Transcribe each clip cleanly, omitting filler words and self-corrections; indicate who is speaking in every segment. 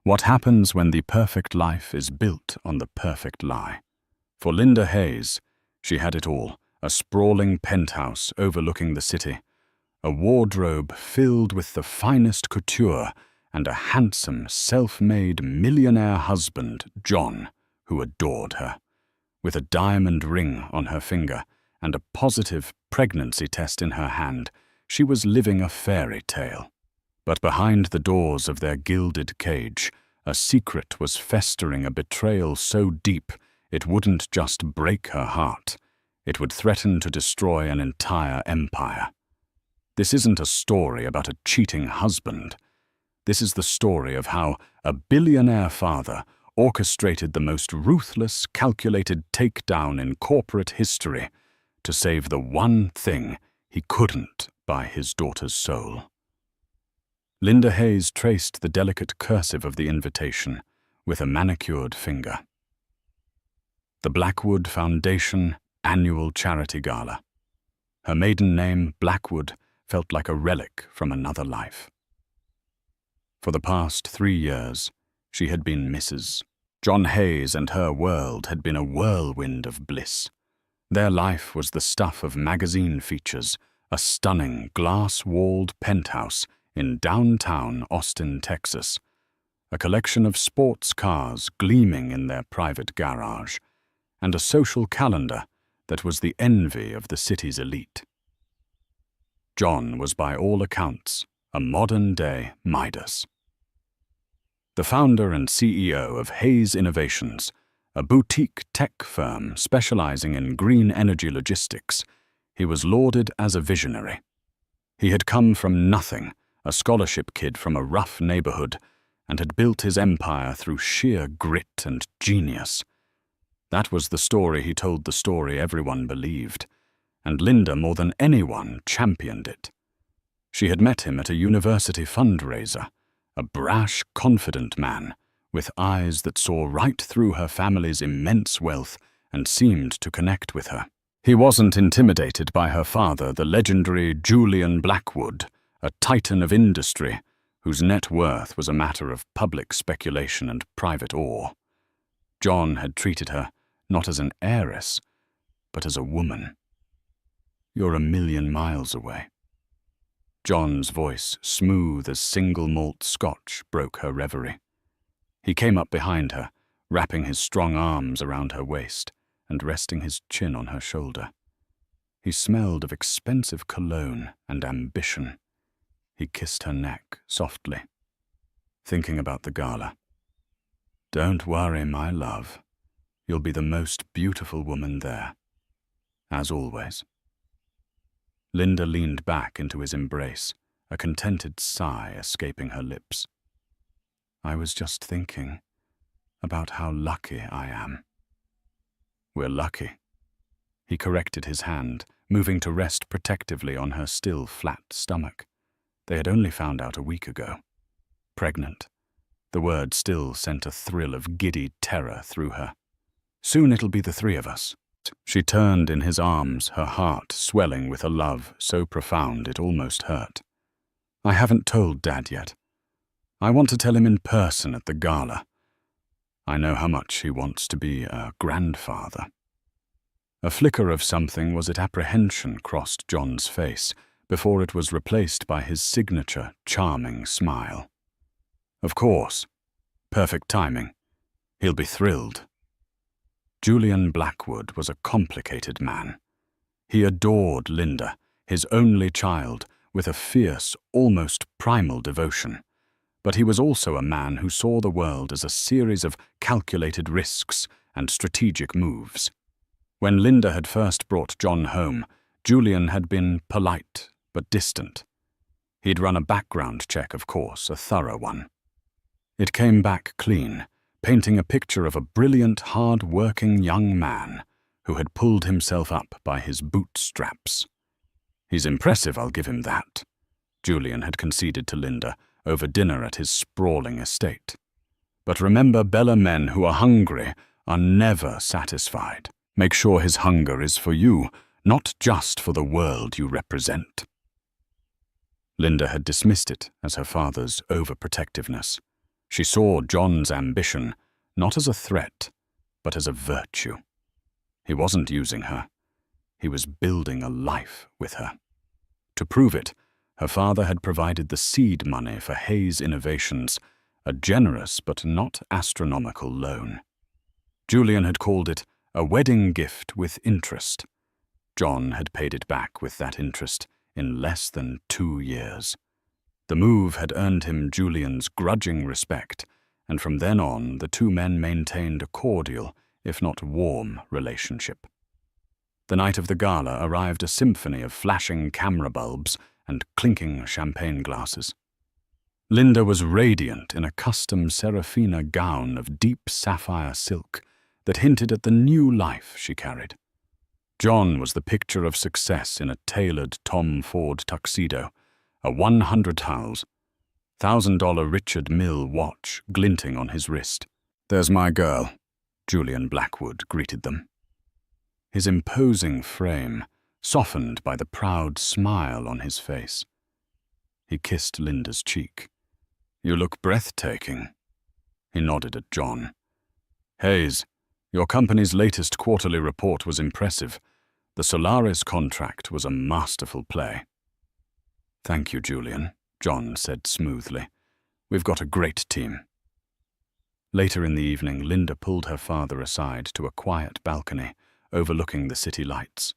Speaker 1: What happens when the perfect life is built on the perfect lie? For Linda Hayes, she had it all: a sprawling penthouse overlooking the city, a wardrobe filled with the finest couture, and a handsome, self-made millionaire husband, John, who adored her. With a diamond ring on her finger and a positive pregnancy test in her hand, she was living a fairy tale. But behind the doors of their gilded cage, a secret was festering, a betrayal so deep it wouldn't just break her heart. It would threaten to destroy an entire empire. This isn't a story about a cheating husband. This is the story of how a billionaire father orchestrated the most ruthless, calculated takedown in corporate history to save the one thing he couldn't buy his daughter's soul. Linda Hayes traced the delicate cursive of the invitation with a manicured finger. The Blackwood Foundation Annual Charity Gala. Her maiden name, Blackwood, felt like a relic from another life. For the past 3 years, she had been Mrs. John Hayes, and her world had been a whirlwind of bliss. Their life was the stuff of magazine features, a stunning glass-walled penthouse in downtown Austin, Texas, a collection of sports cars gleaming in their private garage, and a social calendar that was the envy of the city's elite. John was by all accounts a modern-day Midas. The founder and CEO of Hayes Innovations, a boutique tech firm specializing in green energy logistics, he was lauded as a visionary. He had come from nothing, a scholarship kid from a rough neighborhood, and had built his empire through sheer grit and genius. That was the story he told, the story everyone believed, and Linda, more than anyone, championed it. She had met him at a university fundraiser, a brash, confident man, with eyes that saw right through her family's immense wealth and seemed to connect with her. He wasn't intimidated by her father, the legendary Julian Blackwood, a titan of industry, whose net worth was a matter of public speculation and private awe. John had treated her not as an heiress, but as a woman. "You're a million miles away." John's voice, smooth as single malt scotch, broke her reverie. He came up behind her, wrapping his strong arms around her waist and resting his chin on her shoulder. He smelled of expensive cologne and ambition. He kissed her neck softly, thinking about the gala. "Don't worry, my love. You'll be the most beautiful woman there, as always." Linda leaned back into his embrace, a contented sigh escaping her lips. "I was just thinking about how lucky I am." "We're lucky." He corrected his hand, moving to rest protectively on her still flat stomach. They had only found out a week ago. Pregnant. The word still sent a thrill of giddy terror through her. "Soon it'll be the 3 of us." She turned in his arms, her heart swelling with a love so profound it almost hurt. "I haven't told Dad yet. I want to tell him in person at the gala. I know how much he wants to be a grandfather." A flicker of something, was it apprehension, crossed John's face before it was replaced by his signature, charming smile. "Of course. Perfect timing. He'll be thrilled." Julian Blackwood was a complicated man. He adored Linda, his only child, with a fierce, almost primal devotion. But he was also a man who saw the world as a series of calculated risks and strategic moves. When Linda had first brought John home, Julian had been polite but distant. He'd run a background check, of course, a thorough one. It came back clean, painting a picture of a brilliant, hard-working young man who had pulled himself up by his bootstraps. "He's impressive, I'll give him that," Julian had conceded to Linda over dinner at his sprawling estate. "But remember, Bella, men who are hungry are never satisfied. Make sure his hunger is for you, not just for the world you represent." Linda had dismissed it as her father's overprotectiveness. She saw John's ambition not as a threat, but as a virtue. He wasn't using her. He was building a life with her. To prove it, her father had provided the seed money for Hayes Innovations, a generous but not astronomical loan. Julian had called it a wedding gift with interest. John had paid it back with that interest in less than 2 years. The move had earned him Julian's grudging respect, and from then on the two men maintained a cordial, if not warm, relationship. The night of the gala arrived a symphony of flashing camera bulbs and clinking champagne glasses. Linda was radiant in a custom Serafina gown of deep sapphire silk that hinted at the new life she carried. John was the picture of success in a tailored Tom Ford tuxedo, a 100 howls, $1,000 Richard Mille watch glinting on his wrist. "There's my girl," Julian Blackwood greeted them. His imposing frame softened by the proud smile on his face. He kissed Linda's cheek. "You look breathtaking." He nodded at John. "Hayes, your company's latest quarterly report was impressive. The Solaris contract was a masterful play." "Thank you, Julian," John said smoothly. "We've got a great team." Later in the evening, Linda pulled her father aside to a quiet balcony overlooking the city lights.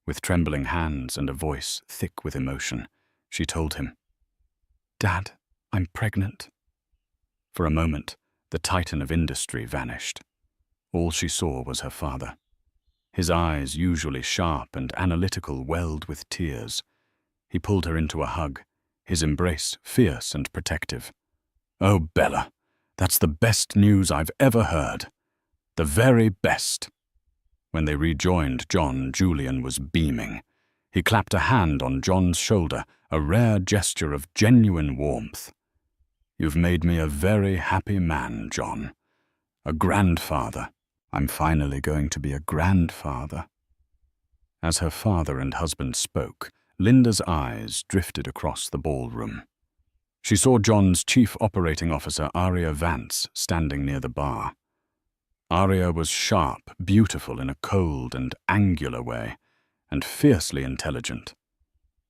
Speaker 1: With trembling hands and a voice thick with emotion, she told him, "Dad, I'm pregnant." For a moment, the titan of industry vanished. All she saw was her father. His eyes, usually sharp and analytical, welled with tears. He pulled her into a hug, his embrace fierce and protective. "Oh, Bella, that's the best news I've ever heard. The very best." When they rejoined John, Julian was beaming. He clapped a hand on John's shoulder, a rare gesture of genuine warmth. "You've made me a very happy man, John. A grandfather. I'm finally going to be a grandfather." As her father and husband spoke, Linda's eyes drifted across the ballroom. She saw John's chief operating officer, Aria Vance, standing near the bar. Aria was sharp, beautiful in a cold and angular way, and fiercely intelligent.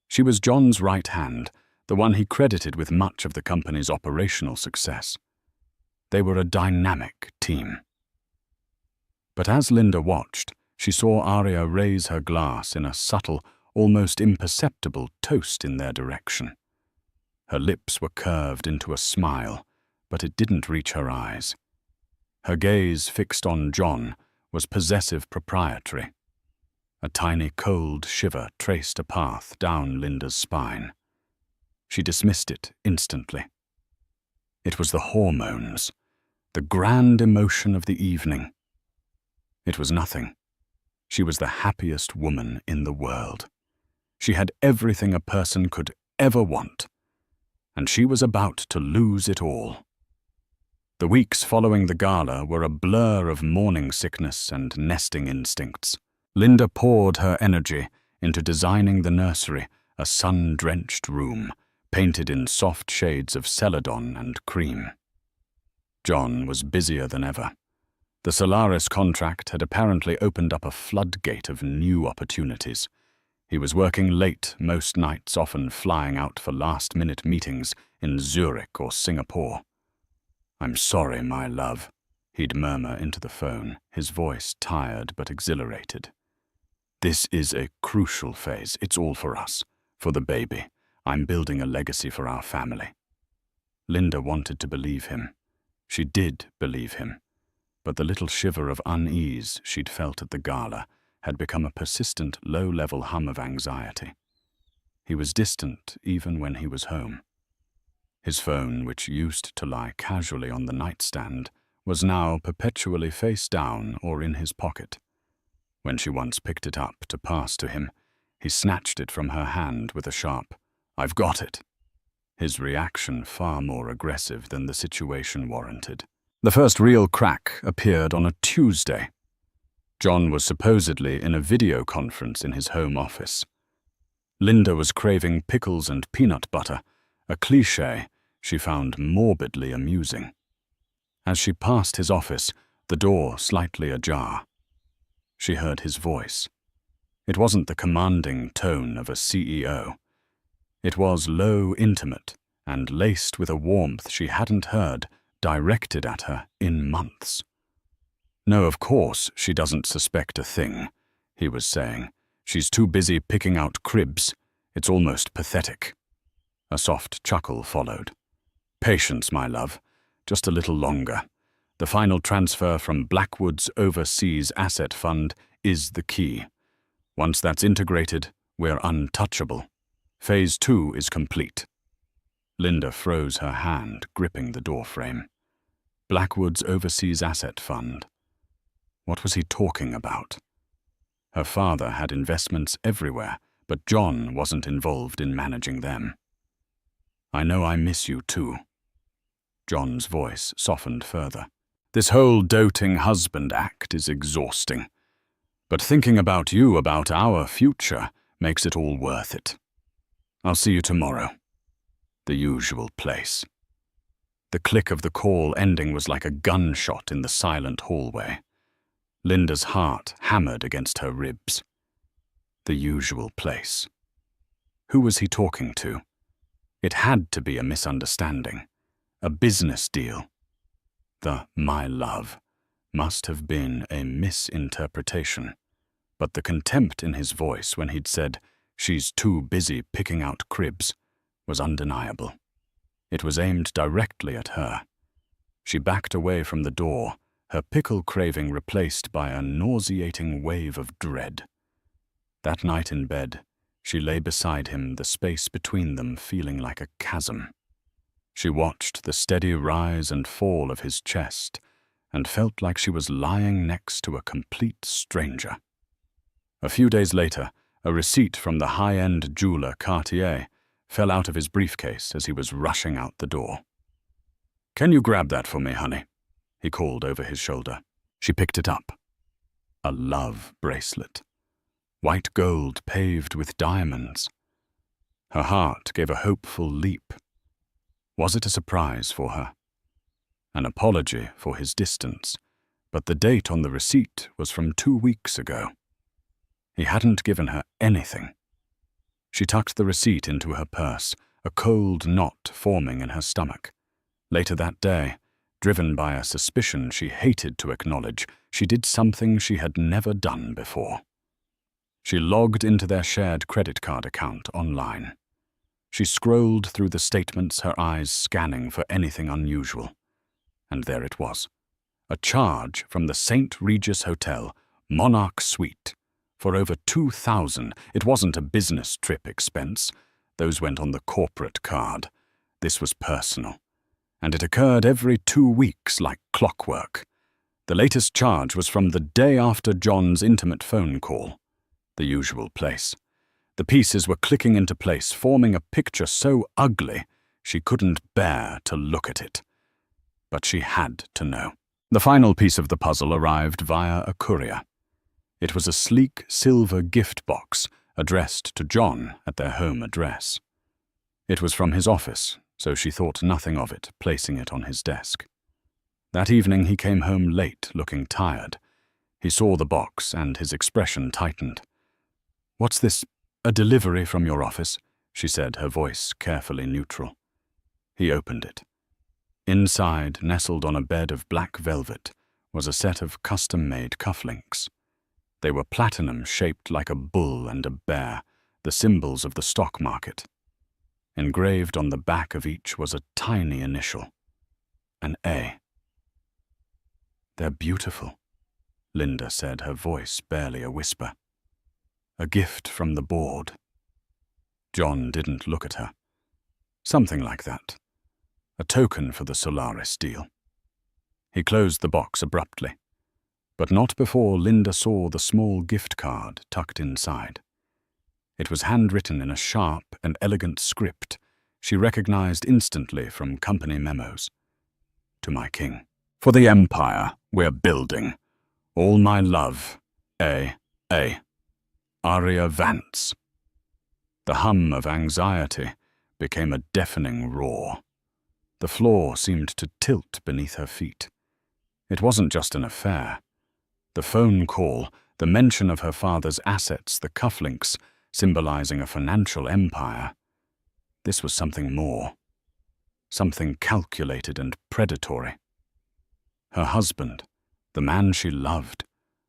Speaker 1: She was John's right hand, the one he credited with much of the company's operational success. They were a dynamic team. But as Linda watched, she saw Aria raise her glass in a subtle, almost imperceptible toast in their direction. Her lips were curved into a smile, but it didn't reach her eyes. Her gaze, fixed on John, was possessive proprietary. A tiny cold shiver traced a path down Linda's spine. She dismissed it instantly. It was the hormones, the grand emotion of the evening. It was nothing. She was the happiest woman in the world. She had everything a person could ever want, and she was about to lose it all. The weeks following the gala were a blur of morning sickness and nesting instincts. Linda poured her energy into designing the nursery, a sun-drenched room, painted in soft shades of celadon and cream. John was busier than ever. The Solaris contract had apparently opened up a floodgate of new opportunities. He was working late most nights, often flying out for last-minute meetings in Zurich or Singapore. "I'm sorry, my love," he'd murmur into the phone, his voice tired but exhilarated. "This is a crucial phase. It's all for us, for the baby. I'm building a legacy for our family." Linda wanted to believe him. She did believe him. But the little shiver of unease she'd felt at the gala had become a persistent, low-level hum of anxiety. He was distant even when he was home. His phone, which used to lie casually on the nightstand, was now perpetually face down or in his pocket. When she once picked it up to pass to him, he snatched it from her hand with a sharp, "I've got it," his reaction far more aggressive than the situation warranted. The first real crack appeared on a Tuesday. John was supposedly in a video conference in his home office. Linda was craving pickles and peanut butter, a cliché she found morbidly amusing. As she passed his office, the door slightly ajar. She heard his voice. It wasn't the commanding tone of a CEO. It was low, intimate, and laced with a warmth she hadn't heard directed at her in months. "No, of course she doesn't suspect a thing," he was saying. "She's too busy picking out cribs. It's almost pathetic." A soft chuckle followed. "Patience, my love. Just a little longer. The final transfer from Blackwood's Overseas Asset Fund is the key. Once that's integrated, we're untouchable. Phase 2 is complete." Linda froze her hand, gripping the doorframe. Blackwood's Overseas Asset Fund. What was he talking about? Her father had investments everywhere, but John wasn't involved in managing them. "I know I miss you too." John's voice softened further. "This whole doting husband act is exhausting. But thinking about you, about our future, makes it all worth it. I'll see you tomorrow." The usual place. The click of the call ending was like a gunshot in the silent hallway. Linda's heart hammered against her ribs. The usual place. Who was he talking to? It had to be a misunderstanding. A business deal. The "my love" must have been a misinterpretation. But the contempt in his voice when he'd said, "She's too busy picking out cribs," was undeniable. It was aimed directly at her. She backed away from the door, her pickle craving replaced by a nauseating wave of dread. That night in bed, she lay beside him, the space between them feeling like a chasm. She watched the steady rise and fall of his chest and felt like she was lying next to a complete stranger. A few days later, a receipt from the high-end jeweler Cartier fell out of his briefcase as he was rushing out the door. "Can you grab that for me, honey?" he called over his shoulder. She picked it up. A love bracelet. White gold paved with diamonds. Her heart gave a hopeful leap. Was it a surprise for her? An apology for his distance, but the date on the receipt was from 2 weeks ago. He hadn't given her anything. She tucked the receipt into her purse, a cold knot forming in her stomach. Later that day, driven by a suspicion she hated to acknowledge, she did something she had never done before. She logged into their shared credit card account online. She scrolled through the statements, her eyes scanning for anything unusual. And there it was. A charge from the St. Regis Hotel, Monarch Suite, for over $2,000. It wasn't a business trip expense. Those went on the corporate card. This was personal. And it occurred every 2 weeks like clockwork. The latest charge was from the day after John's intimate phone call. The usual place. The pieces were clicking into place, forming a picture so ugly she couldn't bear to look at it. But she had to know. The final piece of the puzzle arrived via a courier. It was a sleek silver gift box addressed to John at their home address. It was from his office, so she thought nothing of it, placing it on his desk. That evening he came home late, looking tired. He saw the box and his expression tightened. "What's this? A delivery from your office?" she said, her voice carefully neutral. He opened it. Inside, nestled on a bed of black velvet, was a set of custom-made cufflinks. They were platinum, shaped like a bull and a bear, the symbols of the stock market. Engraved on the back of each was a tiny initial, an A. "They're beautiful," Linda said, her voice barely a whisper. "A gift from the board." John didn't look at her. Something like that. A token for the Solaris deal. He closed the box abruptly, but not before Linda saw the small gift card tucked inside. It was handwritten in a sharp and elegant script she recognized instantly from company memos. "To my king. For the empire we're building. All my love. A. Aria Vance." The hum of anxiety became a deafening roar. The floor seemed to tilt beneath her feet. It wasn't just an affair. The phone call, the mention of her father's assets, the cufflinks, symbolizing a financial empire. This was something more. Something calculated and predatory. Her husband, the man she loved,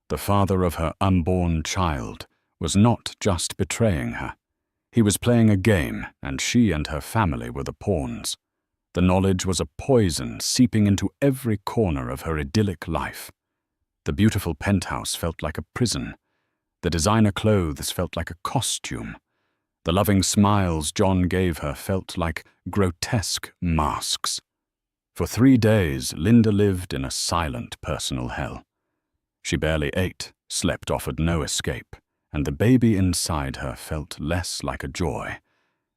Speaker 1: the father of her unborn child, was not just betraying her. He was playing a game, and she and her family were the pawns. The knowledge was a poison seeping into every corner of her idyllic life. The beautiful penthouse felt like a prison. The designer clothes felt like a costume. The loving smiles John gave her felt like grotesque masks. For 3 days, Linda lived in a silent personal hell. She barely ate, slept, offered no escape, and the baby inside her felt less like a joy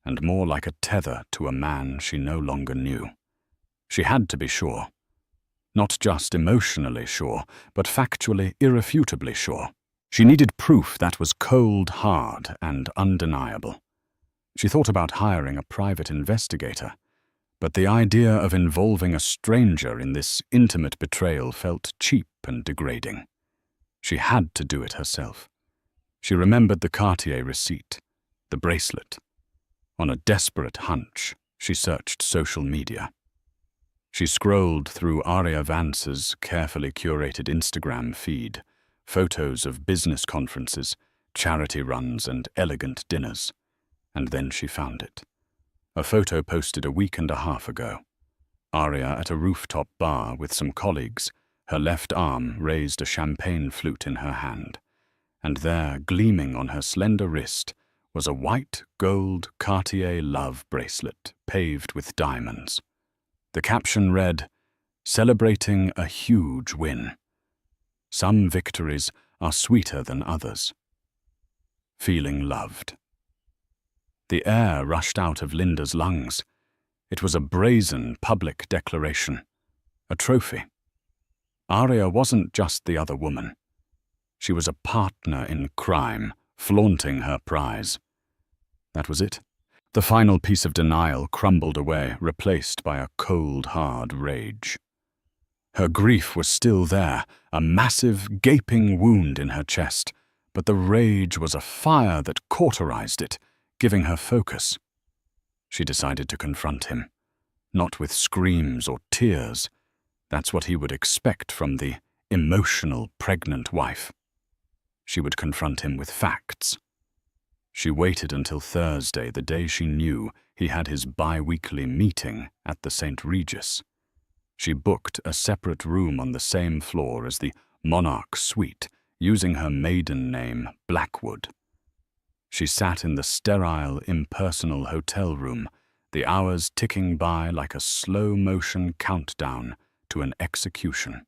Speaker 1: and more like a tether to a man she no longer knew. She had to be sure. Not just emotionally sure, but factually, irrefutably sure. She needed proof that was cold, hard, and undeniable. She thought about hiring a private investigator, but the idea of involving a stranger in this intimate betrayal felt cheap and degrading. She had to do it herself. She remembered the Cartier receipt, the bracelet. On a desperate hunch, she searched social media. She scrolled through Aria Vance's carefully curated Instagram feed, photos of business conferences, charity runs, and elegant dinners. And then she found it. A photo posted a week and a half ago. Aria at a rooftop bar with some colleagues, her left arm raised a champagne flute in her hand. And there, gleaming on her slender wrist, was a white gold Cartier love bracelet paved with diamonds. The caption read, "Celebrating a huge win. Some victories are sweeter than others. Feeling loved." The air rushed out of Linda's lungs. It was a brazen public declaration, a trophy. Aria wasn't just the other woman. She was a partner in crime, flaunting her prize. That was it. The final piece of denial crumbled away, replaced by a cold, hard rage. Her grief was still there, a massive, gaping wound in her chest, but the rage was a fire that cauterized it, giving her focus. She decided to confront him, not with screams or tears. That's what he would expect from the emotional, pregnant wife. She would confront him with facts. She waited until Thursday, the day she knew he had his bi-weekly meeting at the St. Regis. She booked a separate room on the same floor as the Monarch Suite, using her maiden name, Blackwood. She sat in the sterile, impersonal hotel room, the hours ticking by like a slow-motion countdown to an execution.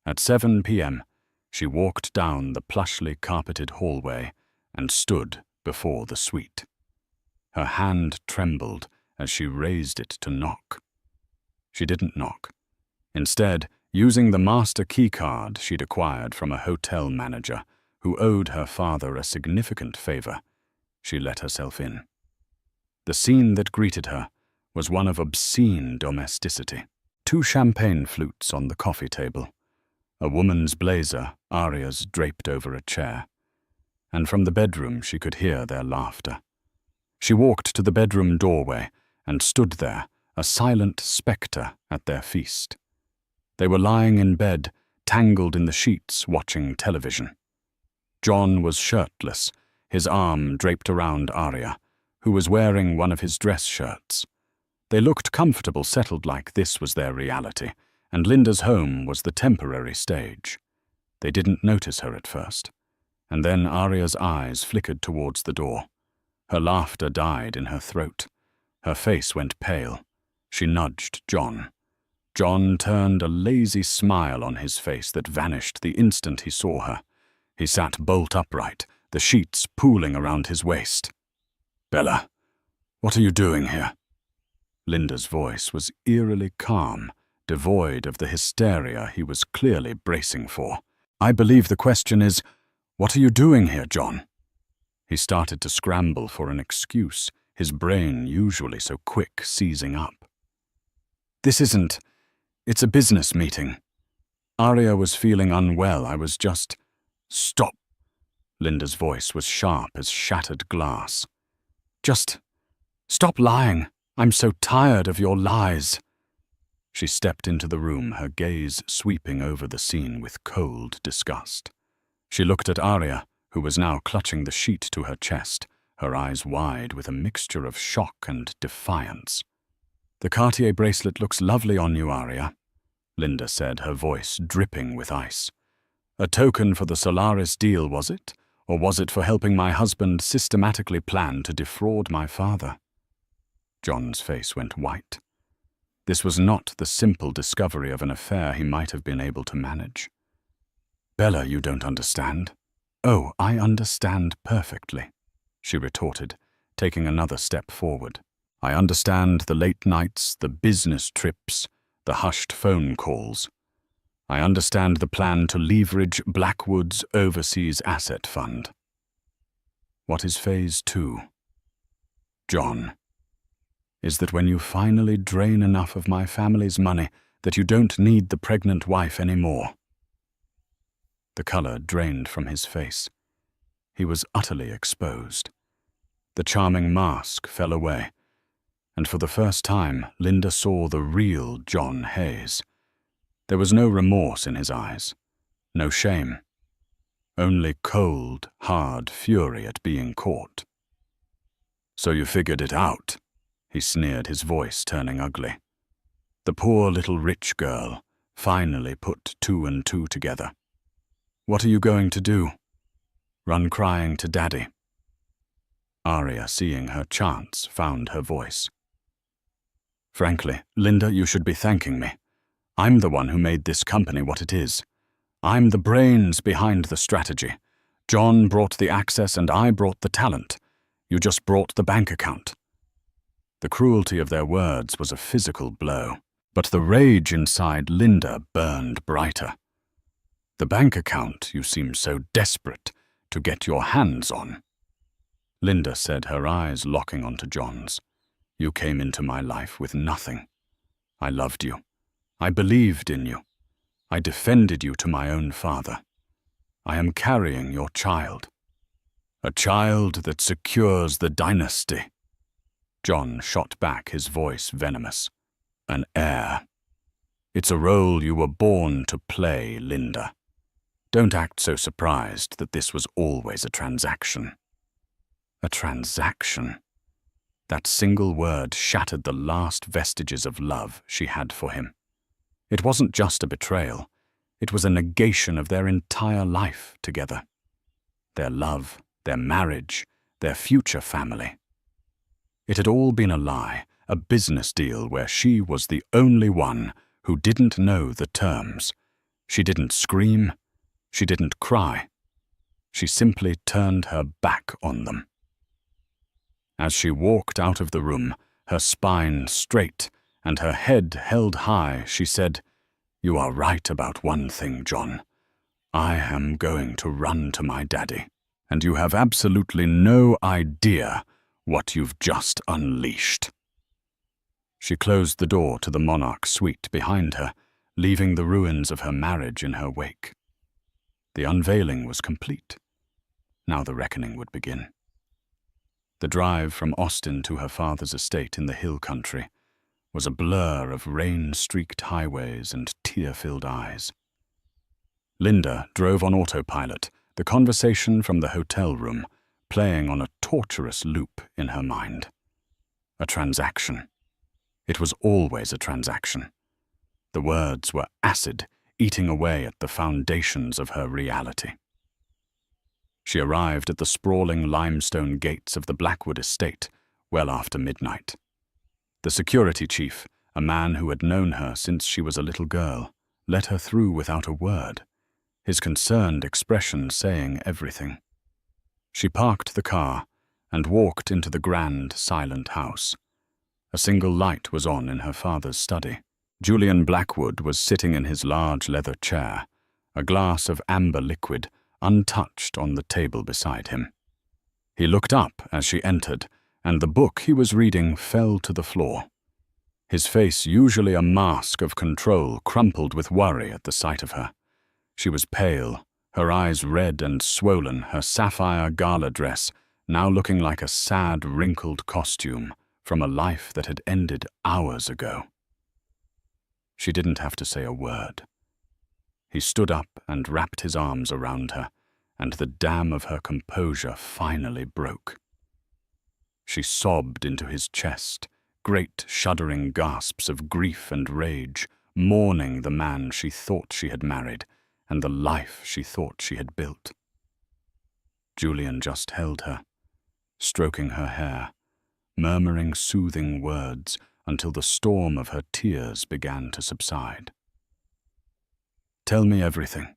Speaker 1: At 7 p.m., she walked down the plushly carpeted hallway and stood before the suite. Her hand trembled as she raised it to knock. She didn't knock. Instead, using the master keycard she'd acquired from a hotel manager who owed her father a significant favor, she let herself in. The scene that greeted her was one of obscene domesticity. 2 champagne flutes on the coffee table, a woman's blazer, Aria's, draped over a chair. And from the bedroom she could hear their laughter. She walked to the bedroom doorway and stood there, a silent spectre at their feast. They were lying in bed, tangled in the sheets, watching television. John was shirtless, his arm draped around Aria, who was wearing one of his dress shirts. They looked comfortable, settled, like this was their reality, and Linda's home was the temporary stage. They didn't notice her at first. And then Aria's eyes flickered towards the door. Her laughter died in her throat. Her face went pale. She nudged John. John turned a lazy smile on his face that vanished the instant he saw her. He sat bolt upright, the sheets pooling around his waist. "Bella, what are you doing here?" Linda's voice was eerily calm, devoid of the hysteria he was clearly bracing for. "I believe the question is, what are you doing here, John?" He started to scramble for an excuse, his brain, usually so quick, seizing up. "It's a business meeting." Arya was feeling unwell. I was just... Stop. Linda's voice was sharp as shattered glass. Just stop lying. I'm so tired of your lies. She stepped into the room, her gaze sweeping over the scene with cold disgust. She looked at Arya, who was now clutching the sheet to her chest, her eyes wide with a mixture of shock and defiance. The Cartier bracelet looks lovely on you, Arya, Linda said, her voice dripping with ice. A token for the Solaris deal, was it? Or was it for helping my husband systematically plan to defraud my father? John's face went white. This was not the simple discovery of an affair he might have been able to manage. Bella, you don't understand. Oh, I understand perfectly, she retorted, taking another step forward. I understand the late nights, the business trips, the hushed phone calls. I understand the plan to leverage Blackwood's overseas asset fund. What is phase 2? John, is that when you finally drain enough of my family's money that you don't need the pregnant wife anymore. The color drained from his face. He was utterly exposed. The charming mask fell away, and for the first time, Linda saw the real John Hayes. There was no remorse in his eyes, no shame, only cold, hard fury at being caught. So you figured it out, he sneered, his voice turning ugly. The poor little rich girl finally put 2 and 2 together. What are you going to do? Run crying to Daddy? Arya, seeing her chance, found her voice. Frankly, Linda, you should be thanking me. I'm the one who made this company what it is. I'm the brains behind the strategy. John brought the access and I brought the talent. You just brought the bank account. The cruelty of their words was a physical blow, but the rage inside Linda burned brighter. The bank account you seem so desperate to get your hands on. Linda said, her eyes locking onto John's. You came into my life with nothing. I loved you. I believed in you. I defended you to my own father. I am carrying your child. A child that secures the dynasty. John shot back, his voice venomous. An heir. It's a role you were born to play, Linda. Don't act so surprised that this was always a transaction. A transaction? That single word shattered the last vestiges of love she had for him. It wasn't just a betrayal. It was a negation of their entire life together. Their love, their marriage, their future family. It had all been a lie, a business deal where she was the only one who didn't know the terms. She didn't scream. She didn't cry. She simply turned her back on them. As she walked out of the room, her spine straight and her head held high, she said, You are right about one thing, John. I am going to run to my daddy, and you have absolutely no idea what you've just unleashed. She closed the door to the monarch suite behind her, leaving the ruins of her marriage in her wake. The unveiling was complete. Now the reckoning would begin. The drive from Austin to her father's estate in the hill country was a blur of rain-streaked highways and tear-filled eyes. Linda drove on autopilot, the conversation from the hotel room playing on a torturous loop in her mind. A transaction. It was always a transaction. The words were acid, eating away at the foundations of her reality. She arrived at the sprawling limestone gates of the Blackwood estate well after midnight. The security chief, a man who had known her since she was a little girl, let her through without a word, his concerned expression saying everything. She parked the car and walked into the grand, silent house. A single light was on in her father's study. Julian Blackwood was sitting in his large leather chair, a glass of amber liquid untouched on the table beside him. He looked up as she entered, and the book he was reading fell to the floor. His face, usually a mask of control, crumpled with worry at the sight of her. She was pale, her eyes red and swollen, her sapphire gala dress now looking like a sad, wrinkled costume from a life that had ended hours ago. She didn't have to say a word. He stood up and wrapped his arms around her, and the dam of her composure finally broke. She sobbed into his chest, great shuddering gasps of grief and rage, mourning the man she thought she had married and the life she thought she had built. Julian just held her, stroking her hair, murmuring soothing words until the storm of her tears began to subside. "Tell me everything,"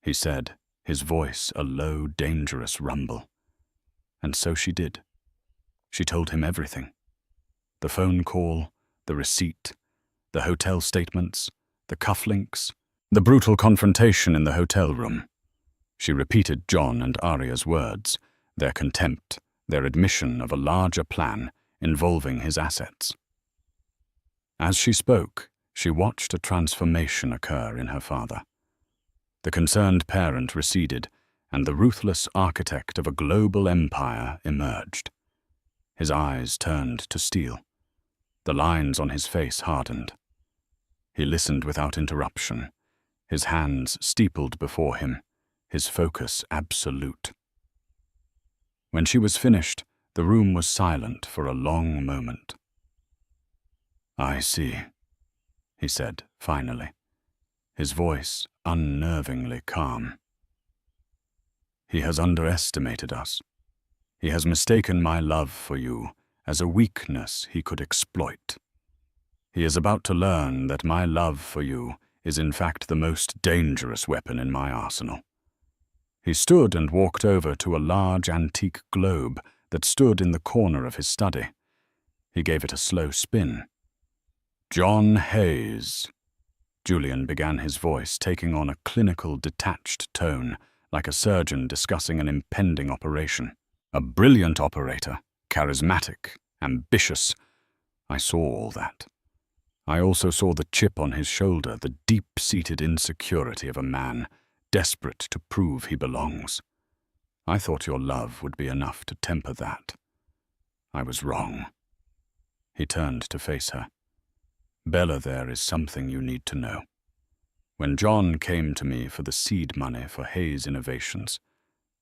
Speaker 1: he said, his voice a low, dangerous rumble. And so she did. She told him everything. The phone call, the receipt, the hotel statements, the cufflinks, the brutal confrontation in the hotel room. She repeated John and Arya's words, their contempt, their admission of a larger plan involving his assets. As she spoke, she watched a transformation occur in her father. The concerned parent receded, and the ruthless architect of a global empire emerged. His eyes turned to steel. The lines on his face hardened. He listened without interruption, his hands steepled before him, his focus absolute. When she was finished, the room was silent for a long moment. "I see," he said finally, his voice unnervingly calm. "He has underestimated us. He has mistaken my love for you as a weakness he could exploit. He is about to learn that my love for you is in fact the most dangerous weapon in my arsenal." He stood and walked over to a large antique globe that stood in the corner of his study. He gave it a slow spin. "John Hayes," Julian began, his voice taking on a clinical, detached tone, like a surgeon discussing an impending operation. "A brilliant operator, charismatic, ambitious. I saw all that. I also saw the chip on his shoulder, the deep-seated insecurity of a man, desperate to prove he belongs. I thought your love would be enough to temper that. I was wrong." He turned to face her. "Bella, there is something you need to know. When John came to me for the seed money for Hayes Innovations,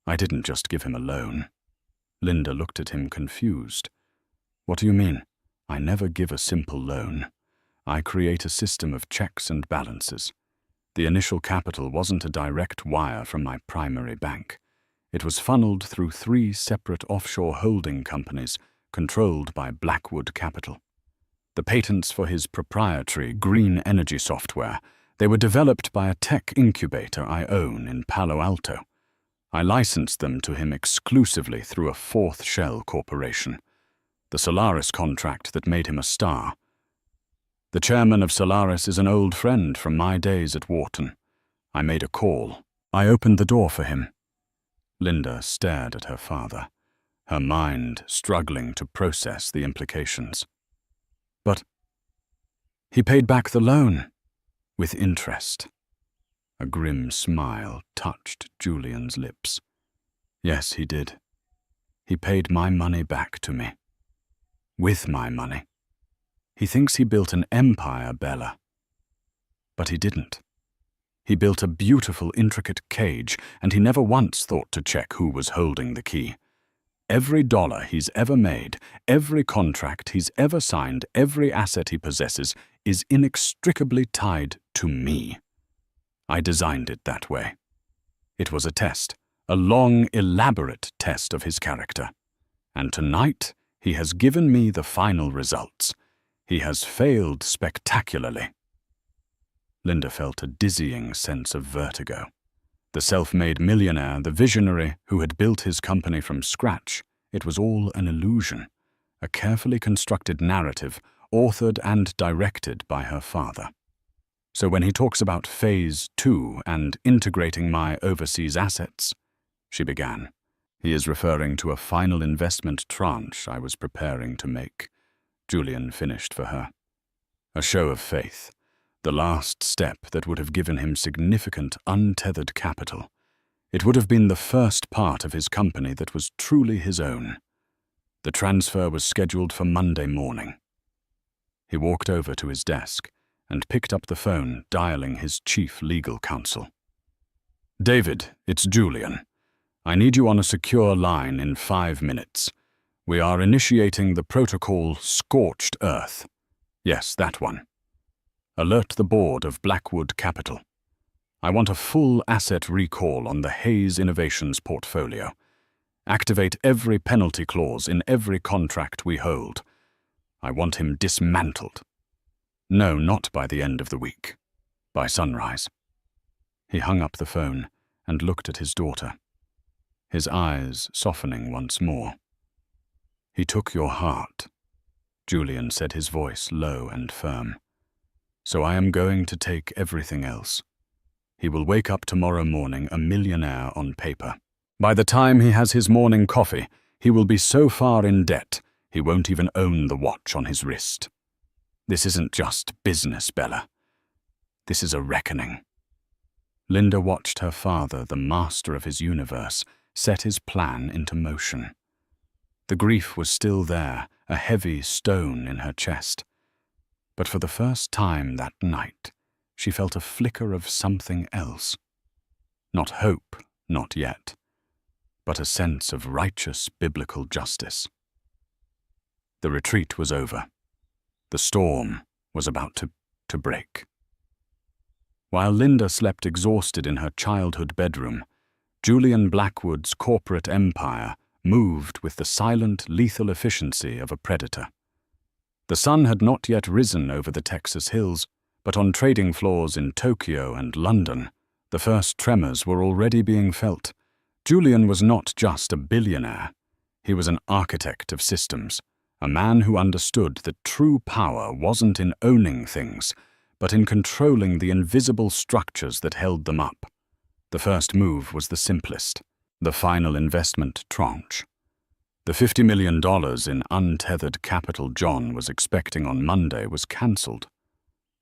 Speaker 1: I didn't just give him a loan." Linda looked at him confused. "What do you mean?" "I never give a simple loan. I create a system of checks and balances. The initial capital wasn't a direct wire from my primary bank. It was funneled through 3 separate offshore holding companies controlled by Blackwood Capital. The patents for his proprietary green energy software, they were developed by a tech incubator I own in Palo Alto. I licensed them to him exclusively through a 4th shell corporation, the Solaris contract that made him a star. The chairman of Solaris is an old friend from my days at Wharton. I made a call. I opened the door for him." Linda stared at her father, her mind struggling to process the implications. "But he paid back the loan with interest." A grim smile touched Julian's lips. "Yes, he did. He paid my money back to me. With my money. He thinks he built an empire, Bella. But he didn't. He built a beautiful, intricate cage, and he never once thought to check who was holding the key. Every dollar he's ever made, every contract he's ever signed, every asset he possesses is inextricably tied to me. I designed it that way. It was a test, a long, elaborate test of his character. And tonight, he has given me the final results. He has failed spectacularly." Linda felt a dizzying sense of vertigo. The self-made millionaire, the visionary who had built his company from scratch, it was all an illusion, a carefully constructed narrative, authored and directed by her father. "So when he talks about Phase 2 and integrating my overseas assets," she began, "he is referring to a final investment tranche I was preparing to make." Julian finished for her. A show of faith, the last step that would have given him significant untethered capital. It would have been the first part of his company that was truly his own. The transfer was scheduled for Monday morning. He walked over to his desk and picked up the phone, dialing his chief legal counsel. "David, it's Julian. I need you on a secure line in 5 minutes. We are initiating the protocol Scorched Earth. Yes, that one. Alert the board of Blackwood Capital. I want a full asset recall on the Hayes Innovations portfolio. Activate every penalty clause in every contract we hold. I want him dismantled. No, not by the end of the week. By sunrise." He hung up the phone and looked at his daughter, his eyes softening once more. "He took your heart," Julian said, his voice low and firm. "So I am going to take everything else. He will wake up tomorrow morning a millionaire on paper. By the time he has his morning coffee, he will be so far in debt, he won't even own the watch on his wrist. This isn't just business, Bella. This is a reckoning." Linda watched her father, the master of his universe, set his plan into motion. The grief was still there, a heavy stone in her chest. But for the first time that night, she felt a flicker of something else. Not hope, not yet, but a sense of righteous biblical justice. The retreat was over. The storm was about to break. While Linda slept exhausted in her childhood bedroom, Julian Blackwood's corporate empire moved with the silent, lethal efficiency of a predator. The sun had not yet risen over the Texas hills, but on trading floors in Tokyo and London, the first tremors were already being felt. Julian was not just a billionaire. He was an architect of systems, a man who understood that true power wasn't in owning things, but in controlling the invisible structures that held them up. The first move was the simplest, the final investment tranche. The $50 million in untethered capital John was expecting on Monday was cancelled.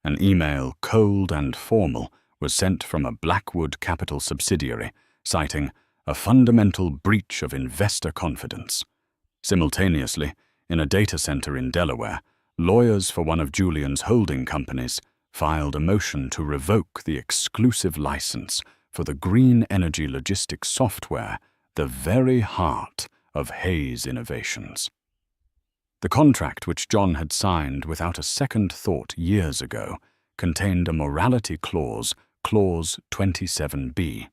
Speaker 1: An email, cold and formal, was sent from a Blackwood Capital subsidiary, citing a fundamental breach of investor confidence. Simultaneously, in a data center in Delaware, lawyers for one of Julian's holding companies filed a motion to revoke the exclusive license for the green energy logistics software, the very heart of Hayes Innovations. The contract which John had signed without a second thought years ago contained a morality clause, Clause 27B.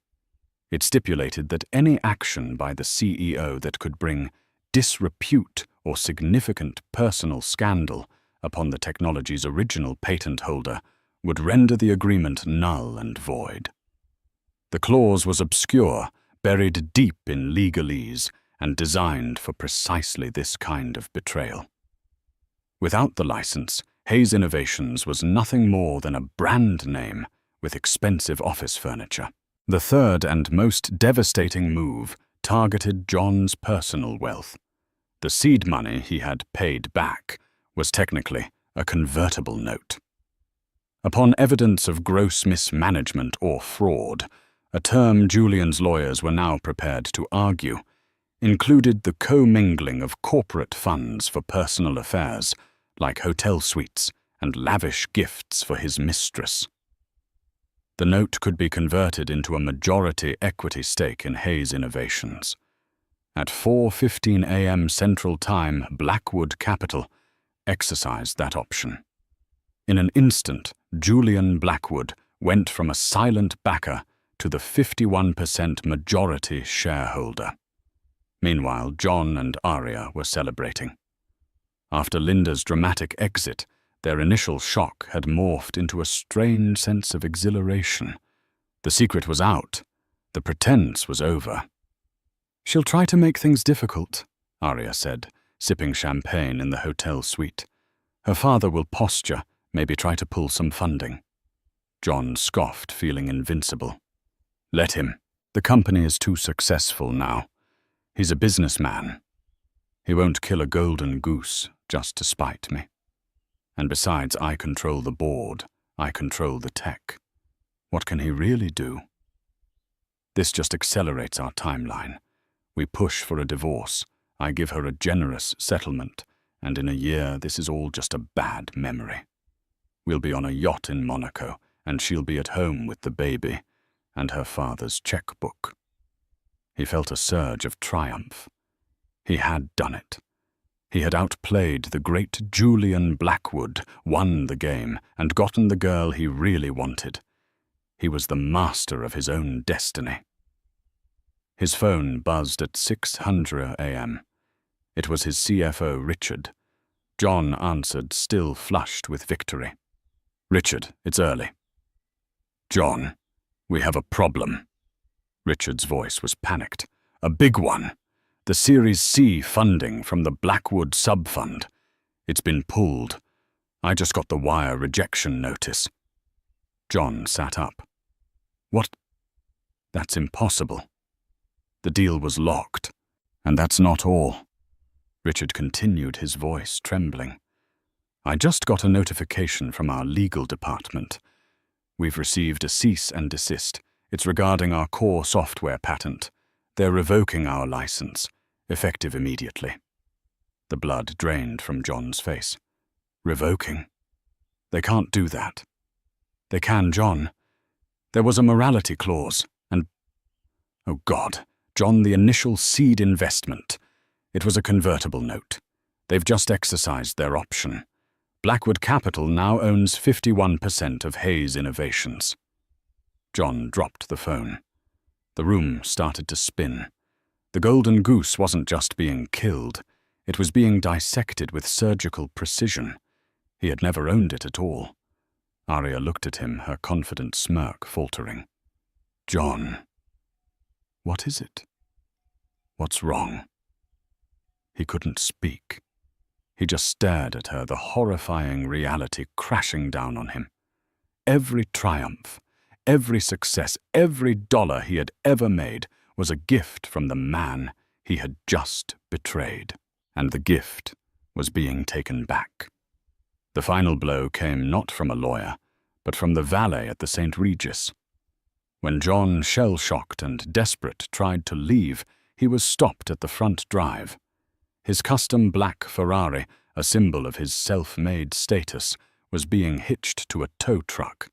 Speaker 1: It stipulated that any action by the CEO that could bring disrepute or significant personal scandal upon the technology's original patent holder would render the agreement null and void. The clause was obscure, buried deep in legalese, and designed for precisely this kind of betrayal. Without the license, Hayes Innovations was nothing more than a brand name with expensive office furniture. The third and most devastating move targeted John's personal wealth. The seed money he had paid back was technically a convertible note. Upon evidence of gross mismanagement or fraud, a term Julian's lawyers were now prepared to argue, included the commingling of corporate funds for personal affairs, like hotel suites and lavish gifts for his mistress. The note could be converted into a majority equity stake in Hayes Innovations. At 4:15 a.m. Central Time, Blackwood Capital exercised that option. In an instant, Julian Blackwood went from a silent backer to the 51% majority shareholder. Meanwhile, John and Aria were celebrating. After Linda's dramatic exit, their initial shock had morphed into a strange sense of exhilaration. The secret was out. The pretense was over. "She'll try to make things difficult," Aria said, sipping champagne in the hotel suite. "Her father will posture, maybe try to pull some funding." John scoffed, feeling invincible. "Let him. The company is too successful now. He's a businessman. He won't kill a golden goose just to spite me." And besides, I control the board. I control the tech. What can he really do? This just accelerates our timeline. We push for a divorce. I give her a generous settlement, and in a year this is all just a bad memory. We'll be on a yacht in Monaco, and she'll be at home with the baby and her father's checkbook. He felt a surge of triumph. He had done it. He had outplayed the great Julian Blackwood, won the game, and gotten the girl he really wanted. He was the master of his own destiny. His phone buzzed at 6:00 a.m. It was his CFO, Richard. John answered, still flushed with victory. "Richard, it's early." "John, we have a problem." Richard's voice was panicked. "A big one. The Series C funding from the Blackwood sub-fund. It's been pulled. I just got the wire rejection notice." John sat up. "What? That's impossible." The deal was locked. "And that's not all." Richard continued, his voice trembling. "I just got a notification from our legal department. We've received a cease and desist. It's regarding our core software patent. They're revoking our license, effective immediately." The blood drained from John's face. "Revoking? They can't do that." "They can, John. There was a morality clause, and... Oh God, John, the initial seed investment. It was a convertible note. They've just exercised their option. Blackwood Capital now owns 51% of Hayes Innovations." John dropped the phone. The room started to spin. The golden goose wasn't just being killed. It was being dissected with surgical precision. He had never owned it at all. Arya looked at him, her confident smirk faltering. "John, what is it? What's wrong?" He couldn't speak. He just stared at her, the horrifying reality crashing down on him. Every triumph, every success, every dollar he had ever made was a gift from the man he had just betrayed. And the gift was being taken back. The final blow came not from a lawyer, but from the valet at the St. Regis. When John, shell-shocked and desperate, tried to leave, he was stopped at the front drive. His custom black Ferrari, a symbol of his self-made status, was being hitched to a tow truck.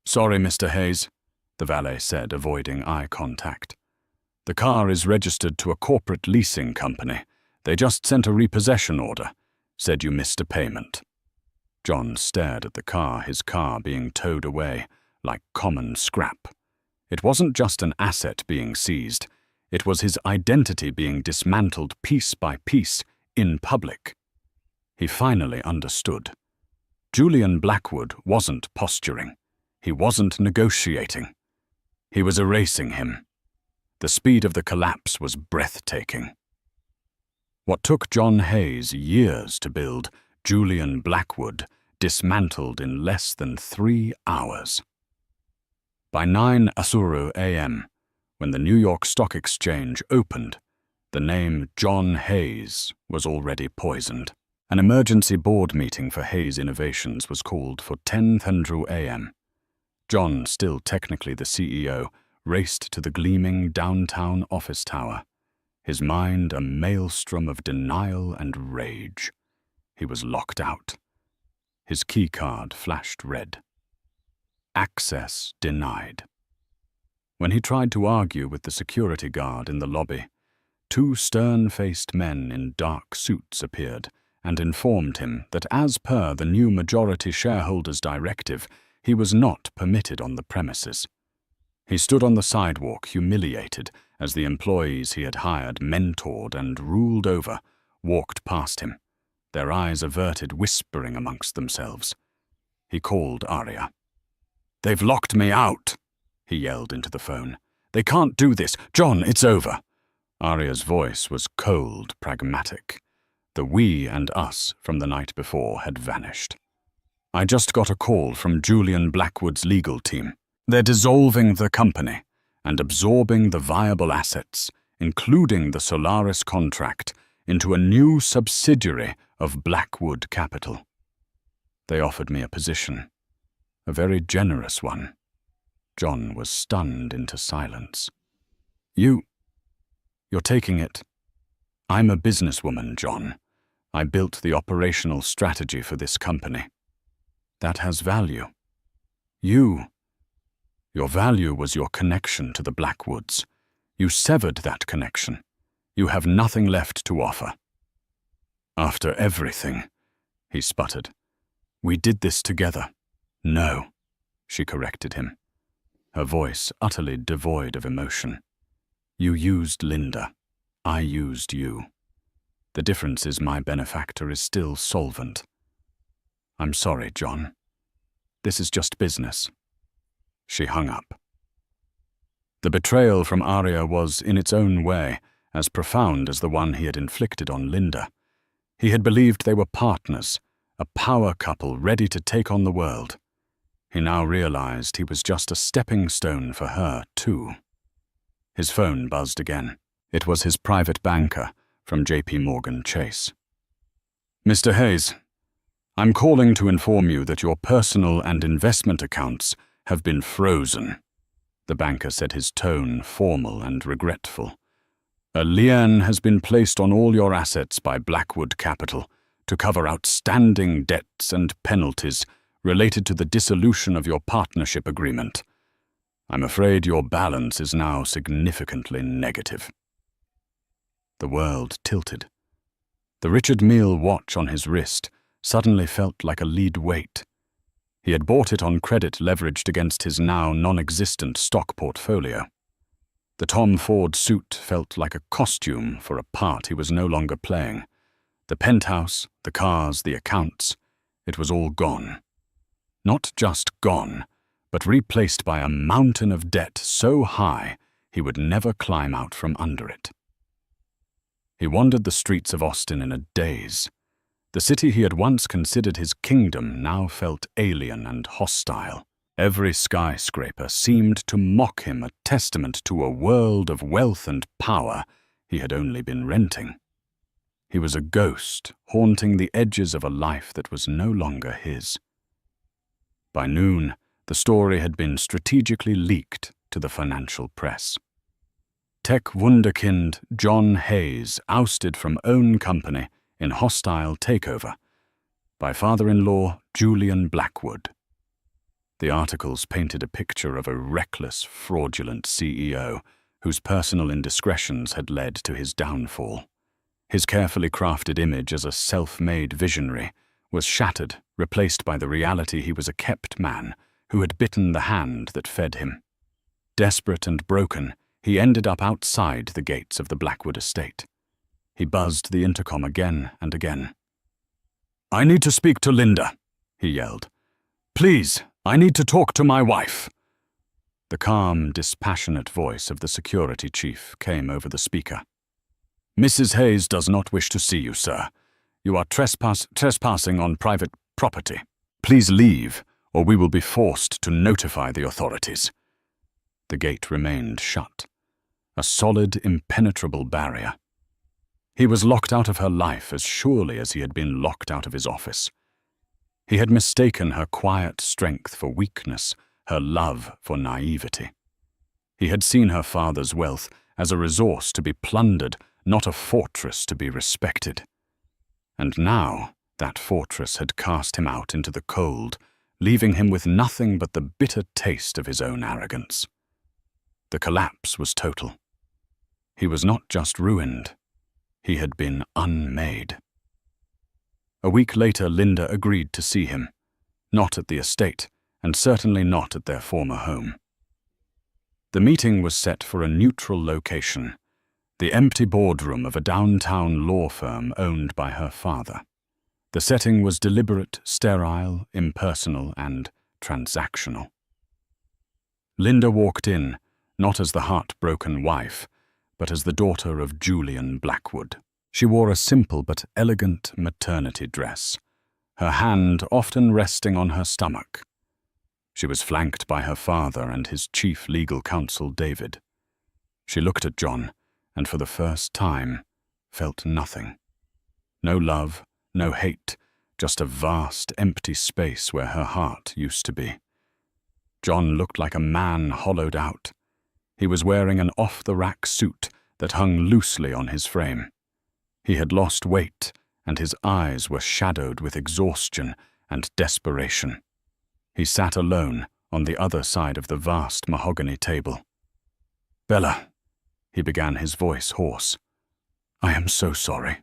Speaker 1: "Sorry, Mr. Hayes," the valet said, avoiding eye contact. "The car is registered to a corporate leasing company. They just sent a repossession order. Said you missed a payment." John stared at the car, his car being towed away, like common scrap. It wasn't just an asset being seized. It was his identity being dismantled piece by piece in public. He finally understood. Julian Blackwood wasn't posturing. He wasn't negotiating. He was erasing him. The speed of the collapse was breathtaking. What took John Hayes years to build, Julian Blackwood dismantled in less than 3 hours. By 9:00 a.m., when the New York Stock Exchange opened, the name John Hayes was already poisoned. An emergency board meeting for Hayes Innovations was called for 10:00 a.m. John, still technically the CEO, raced to the gleaming downtown office tower, his mind a maelstrom of denial and rage. He was locked out. His keycard flashed red. Access denied. When he tried to argue with the security guard in the lobby, 2 stern-faced men in dark suits appeared and informed him that as per the new majority shareholders' directive, he was not permitted on the premises. He stood on the sidewalk, humiliated, as the employees he had hired, mentored, and ruled over, walked past him, their eyes averted, whispering amongst themselves. He called Arya. "They've locked me out," he yelled into the phone. "They can't do this. John, it's over." Arya's voice was cold, pragmatic. The we and us from the night before had vanished. "I just got a call from Julian Blackwood's legal team. They're dissolving the company and absorbing the viable assets, including the Solaris contract, into a new subsidiary of Blackwood Capital." They offered me a position, a very generous one. John was stunned into silence. You're taking it. I'm a businesswoman, John. I built the operational strategy for this company. That has value. Your value was your connection to the Blackwoods. You severed that connection. You have nothing left to offer. After everything, he sputtered. We did this together. No, she corrected him, her voice utterly devoid of emotion. You used Linda. I used you. The difference is my benefactor is still solvent. I'm sorry, John. This is just business. She hung up. The betrayal from Arya was, in its own way, as profound as the one he had inflicted on Linda. He had believed they were partners, a power couple ready to take on the world. He now realized he was just a stepping stone for her, too. His phone buzzed again. It was his private banker from J.P. Morgan Chase. Mr. Hayes, I'm calling to inform you that your personal and investment accounts have been frozen. The banker said, his tone formal and regretful. A lien has been placed on all your assets by Blackwood Capital to cover outstanding debts and penalties related to the dissolution of your partnership agreement. I'm afraid your balance is now significantly negative. The world tilted. The Richard Mille watch on his wrist suddenly felt like a lead weight. He had bought it on credit leveraged against his now non-existent stock portfolio. The Tom Ford suit felt like a costume for a part he was no longer playing. The penthouse, the cars, the accounts, it was all gone. Not just gone, but replaced by a mountain of debt so high he would never climb out from under it. He wandered the streets of Austin in a daze. The city he had once considered his kingdom now felt alien and hostile. Every skyscraper seemed to mock him, a testament to a world of wealth and power he had only been renting. He was a ghost haunting the edges of a life that was no longer his. By noon, the story had been strategically leaked to the financial press. Tech wunderkind John Hayes ousted from own company in hostile takeover by father-in-law Julian Blackwood. The articles painted a picture of a reckless, fraudulent CEO whose personal indiscretions had led to his downfall. His carefully crafted image as a self-made visionary was shattered, replaced by the reality he was a kept man who had bitten the hand that fed him. Desperate and broken, he ended up outside the gates of the Blackwood estate. He buzzed the intercom again and again. "I need to speak to Linda," he yelled. "Please, I need to talk to my wife." The calm, dispassionate voice of the security chief came over the speaker. "Mrs. Hayes does not wish to see you, sir. You are trespassing on private property. Please leave, or we will be forced to notify the authorities." The gate remained shut, a solid, impenetrable barrier. He was locked out of her life as surely as he had been locked out of his office. He had mistaken her quiet strength for weakness, her love for naivety. He had seen her father's wealth as a resource to be plundered, not a fortress to be respected. And now that fortress had cast him out into the cold, leaving him with nothing but the bitter taste of his own arrogance. The collapse was total. He was not just ruined. He had been unmade. A week later, Linda agreed to see him, not at the estate, and certainly not at their former home. The meeting was set for a neutral location, the empty boardroom of a downtown law firm owned by her father. The setting was deliberate, sterile, impersonal, and transactional. Linda walked in, not as the heartbroken wife, but as the daughter of Julian Blackwood. She wore a simple but elegant maternity dress, her hand often resting on her stomach. She was flanked by her father and his chief legal counsel, David. She looked at John, and for the first time, felt nothing. No love, no hate, just a vast, empty space where her heart used to be. John looked like a man hollowed out. He was wearing an off-the-rack suit that hung loosely on his frame. He had lost weight, and his eyes were shadowed with exhaustion and desperation. He sat alone on the other side of the vast mahogany table. "Bella," he began, his voice hoarse, "I am so sorry.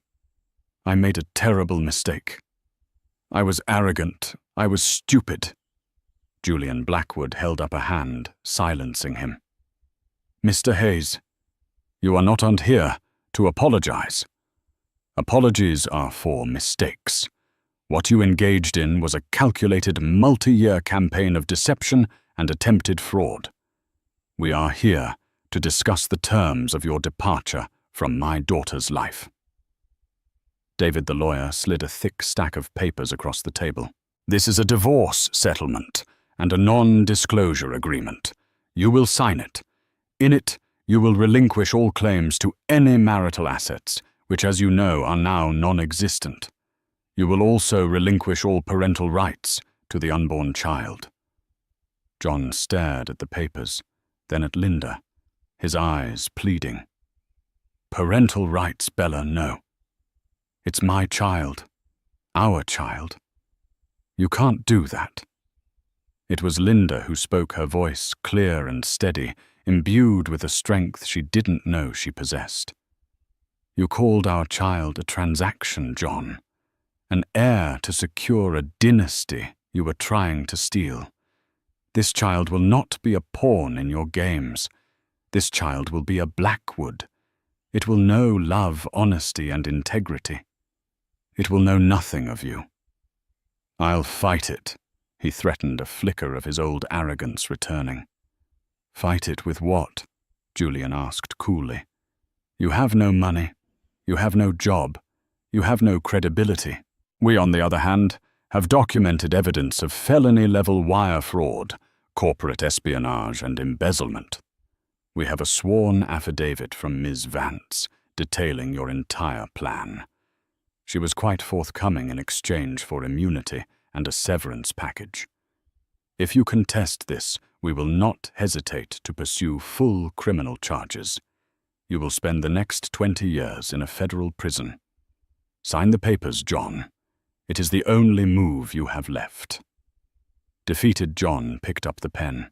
Speaker 1: I made a terrible mistake. I was arrogant. I was stupid." Julian Blackwood held up a hand, silencing him. "Mr. Hayes, you are not on here to apologize. Apologies are for mistakes. What you engaged in was a calculated multi-year campaign of deception and attempted fraud. We are here to discuss the terms of your departure from my daughter's life." David the lawyer slid a thick stack of papers across the table. "This is a divorce settlement and a non-disclosure agreement. You will sign it. In it, you will relinquish all claims to any marital assets, which, as you know, are now non-existent. You will also relinquish all parental rights to the unborn child." John stared at the papers, then at Linda, his eyes pleading. "Parental rights, Bella, no. It's my child, our child. You can't do that." It was Linda who spoke, her voice clear and steady, imbued with a strength she didn't know she possessed. "You called our child a transaction, John. An heir to secure a dynasty you were trying to steal. This child will not be a pawn in your games. This child will be a Blackwood. It will know love, honesty, and integrity. It will know nothing of you." "I'll fight it," he threatened, a flicker of his old arrogance returning. "Fight it with what?" Julian asked coolly. "You have no money. You have no job. You have no credibility. We, on the other hand, have documented evidence of felony-level wire fraud, corporate espionage, and embezzlement. We have a sworn affidavit from Ms. Vance detailing your entire plan. She was quite forthcoming in exchange for immunity and a severance package. If you contest this, we will not hesitate to pursue full criminal charges. You will spend the next 20 years in a federal prison. Sign the papers, John. It is the only move you have left." Defeated John picked up the pen.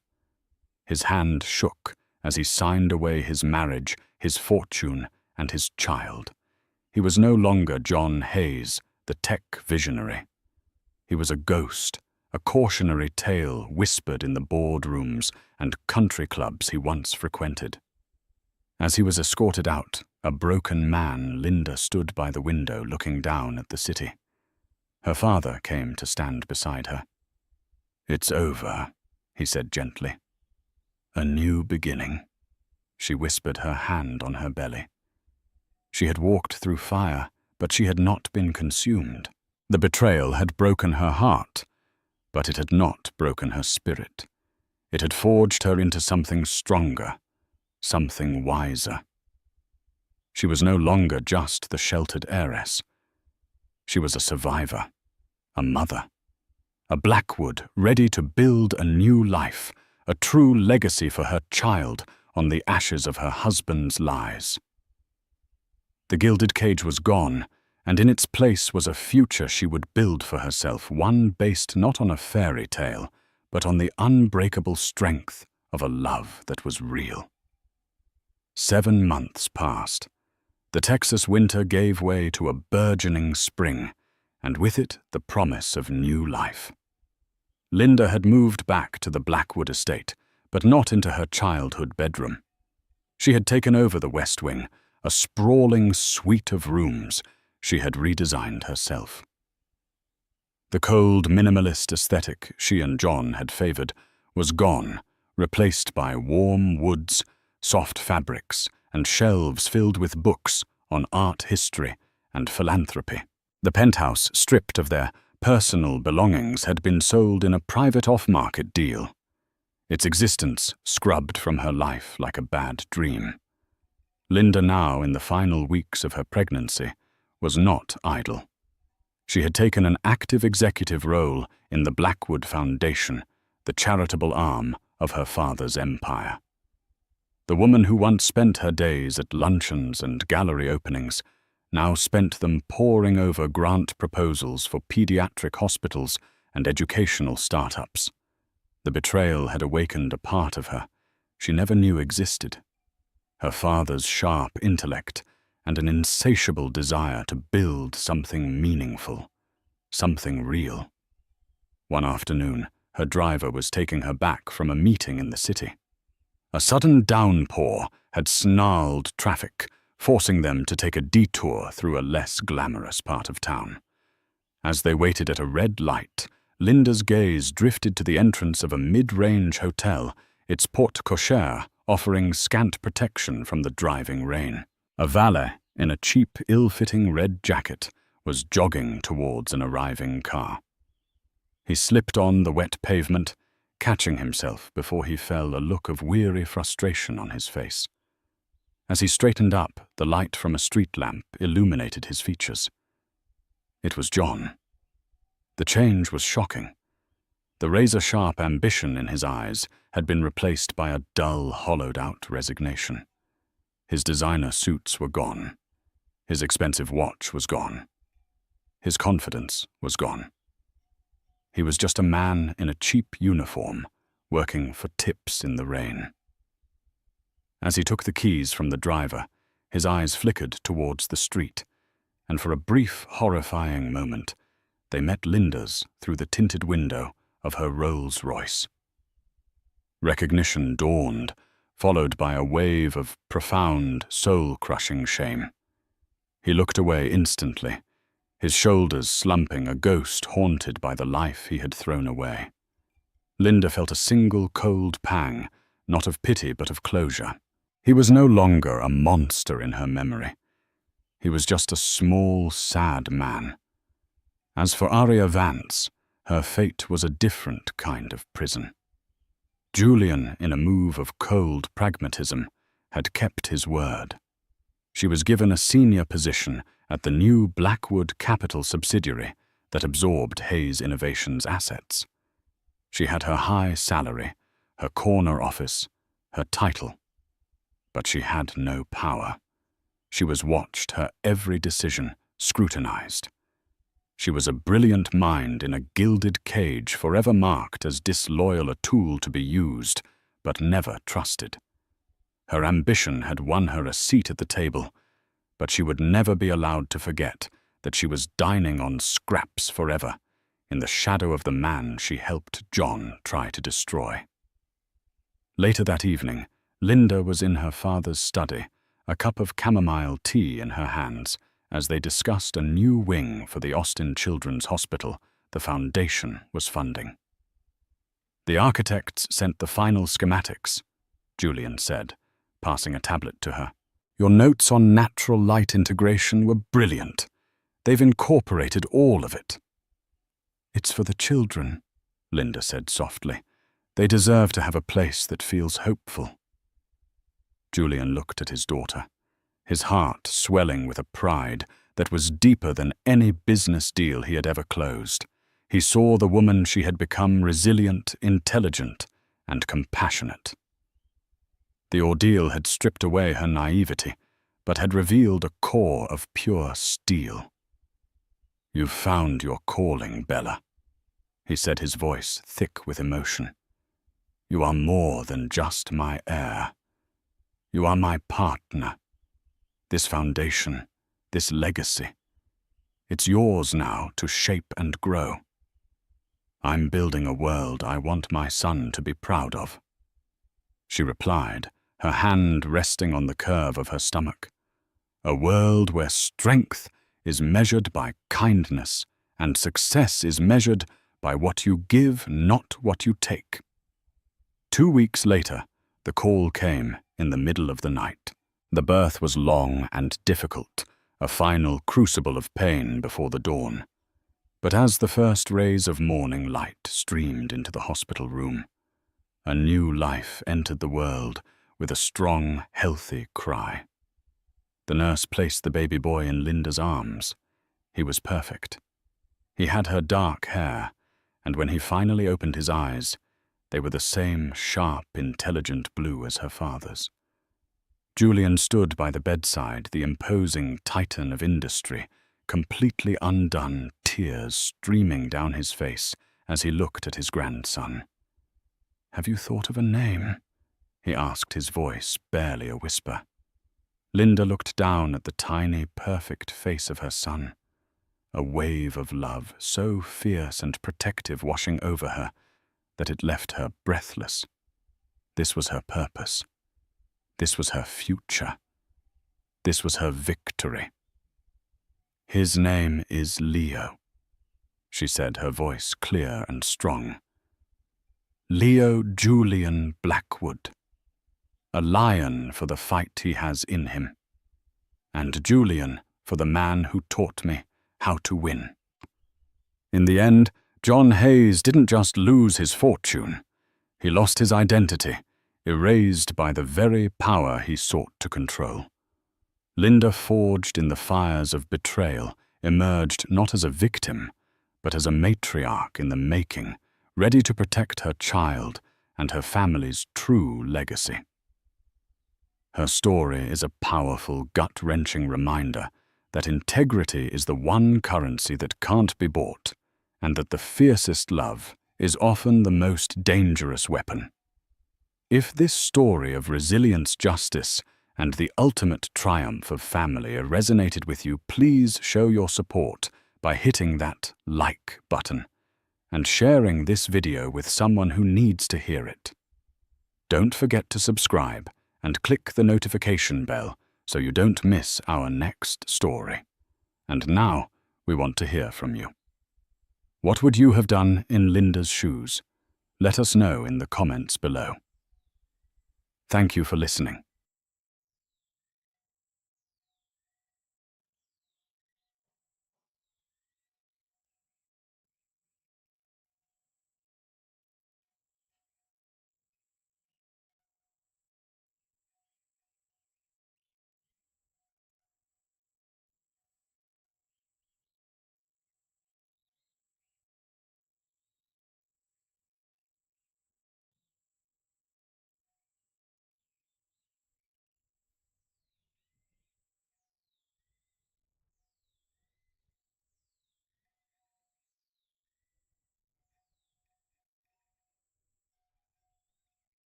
Speaker 1: His hand shook as he signed away his marriage, his fortune, and his child. He was no longer John Hayes, the tech visionary. He was a ghost, a cautionary tale whispered in the boardrooms and country clubs he once frequented. As he was escorted out, a broken man, Linda stood by the window looking down at the city. Her father came to stand beside her. "It's over," he said gently. "A new beginning." She whispered, her hand on her belly. She had walked through fire, but she had not been consumed. The betrayal had broken her heart, but it had not broken her spirit. It had forged her into something stronger, something wiser. She was no longer just the sheltered heiress. She was a survivor, a mother, a Blackwood ready to build a new life, a true legacy for her child on the ashes of her husband's lies. The gilded cage was gone, and in its place was a future she would build for herself, one based not on a fairy tale, but on the unbreakable strength of a love that was real. 7 months passed. The Texas winter gave way to a burgeoning spring, and with it the promise of new life. Linda had moved back to the Blackwood estate, but not into her childhood bedroom. She had taken over the West Wing, a sprawling suite of rooms she had redesigned herself. The cold, minimalist aesthetic she and John had favored was gone, replaced by warm woods, soft fabrics, and shelves filled with books on art history and philanthropy. The penthouse, stripped of their personal belongings, had been sold in a private off-market deal, its existence scrubbed from her life like a bad dream. Linda, now in the final weeks of her pregnancy, was not idle. She had taken an active executive role in the Blackwood Foundation, the charitable arm of her father's empire. The woman who once spent her days at luncheons and gallery openings now spent them poring over grant proposals for pediatric hospitals and educational startups. The betrayal had awakened a part of her she never knew existed. Her father's sharp intellect and an insatiable desire to build something meaningful, something real. One afternoon, her driver was taking her back from a meeting in the city. A sudden downpour had snarled traffic, forcing them to take a detour through a less glamorous part of town. As they waited at a red light, Linda's gaze drifted to the entrance of a mid-range hotel, its porte cochere offering scant protection from the driving rain. A valet, in a cheap, ill-fitting red jacket, was jogging towards an arriving car. He slipped on the wet pavement, catching himself before he fell, a look of weary frustration on his face. As he straightened up, the light from a street lamp illuminated his features. It was John. The change was shocking. The razor-sharp ambition in his eyes had been replaced by a dull, hollowed-out resignation. His designer suits were gone. His expensive watch was gone. His confidence was gone. He was just a man in a cheap uniform, working for tips in the rain. As he took the keys from the driver, his eyes flickered towards the street, and for a brief, horrifying moment, they met Linda's through the tinted window of her Rolls-Royce. Recognition dawned, followed by a wave of profound, soul-crushing shame. He looked away instantly, his shoulders slumping, a ghost haunted by the life he had thrown away. Linda felt a single cold pang, not of pity but of closure. He was no longer a monster in her memory. He was just a small, sad man. As for Aria Vance, her fate was a different kind of prison. Julian, in a move of cold pragmatism, had kept his word. She was given a senior position at the new Blackwood Capital subsidiary that absorbed Hayes Innovations' assets. She had her high salary, her corner office, her title. But she had no power. She was watched, her every decision scrutinized. She was a brilliant mind in a gilded cage, forever marked as disloyal, a tool to be used, but never trusted. Her ambition had won her a seat at the table, but she would never be allowed to forget that she was dining on scraps forever, in the shadow of the man she helped John try to destroy. Later that evening, Linda was in her father's study, a cup of chamomile tea in her hands, as they discussed a new wing for the Austin Children's Hospital the foundation was funding. "The architects sent the final schematics," Julian said, passing a tablet to her. "Your notes on natural light integration were brilliant. They've incorporated all of it." "It's for the children," Linda said softly. "They deserve to have a place that feels hopeful." Julian looked at his daughter, his heart swelling with a pride that was deeper than any business deal he had ever closed. He saw the woman she had become, resilient, intelligent, and compassionate. The ordeal had stripped away her naivety, but had revealed a core of pure steel. "You've found your calling, Bella," he said, his voice thick with emotion. "You are more than just my heir. You are my partner. This foundation, this legacy, it's yours now to shape and grow. I'm building a world I want my son to be proud of." She replied, her hand resting on the curve of her stomach. "A world where strength is measured by kindness and success is measured by what you give, not what you take." 2 weeks later, the call came in the middle of the night. The birth was long and difficult, a final crucible of pain before the dawn. But as the first rays of morning light streamed into the hospital room, a new life entered the world with a strong, healthy cry. The nurse placed the baby boy in Linda's arms. He was perfect. He had her dark hair, and when he finally opened his eyes, they were the same sharp, intelligent blue as her father's. Julian stood by the bedside, the imposing titan of industry, completely undone, tears streaming down his face as he looked at his grandson. "Have you thought of a name?" he asked, his voice barely a whisper. Linda looked down at the tiny, perfect face of her son, a wave of love so fierce and protective washing over her that it left her breathless. This was her purpose. This was her future. This was her victory. "His name is Leo," she said, her voice clear and strong. "Leo Julian Blackwood. A lion for the fight he has in him. And Julian for the man who taught me how to win." In the end, John Hayes didn't just lose his fortune. He lost his identity, erased by the very power he sought to control. Linda, forged in the fires of betrayal, emerged not as a victim, but as a matriarch in the making, ready to protect her child and her family's true legacy. Her story is a powerful, gut-wrenching reminder that integrity is the one currency that can't be bought, and that the fiercest love is often the most dangerous weapon. If this story of resilience, justice, and the ultimate triumph of family resonated with you, please show your support by hitting that like button and sharing this video with someone who needs to hear it. Don't forget to subscribe and click the notification bell so you don't miss our next story. And now we want to hear from you. What would you have done in Linda's shoes? Let us know in the comments below. Thank you for listening.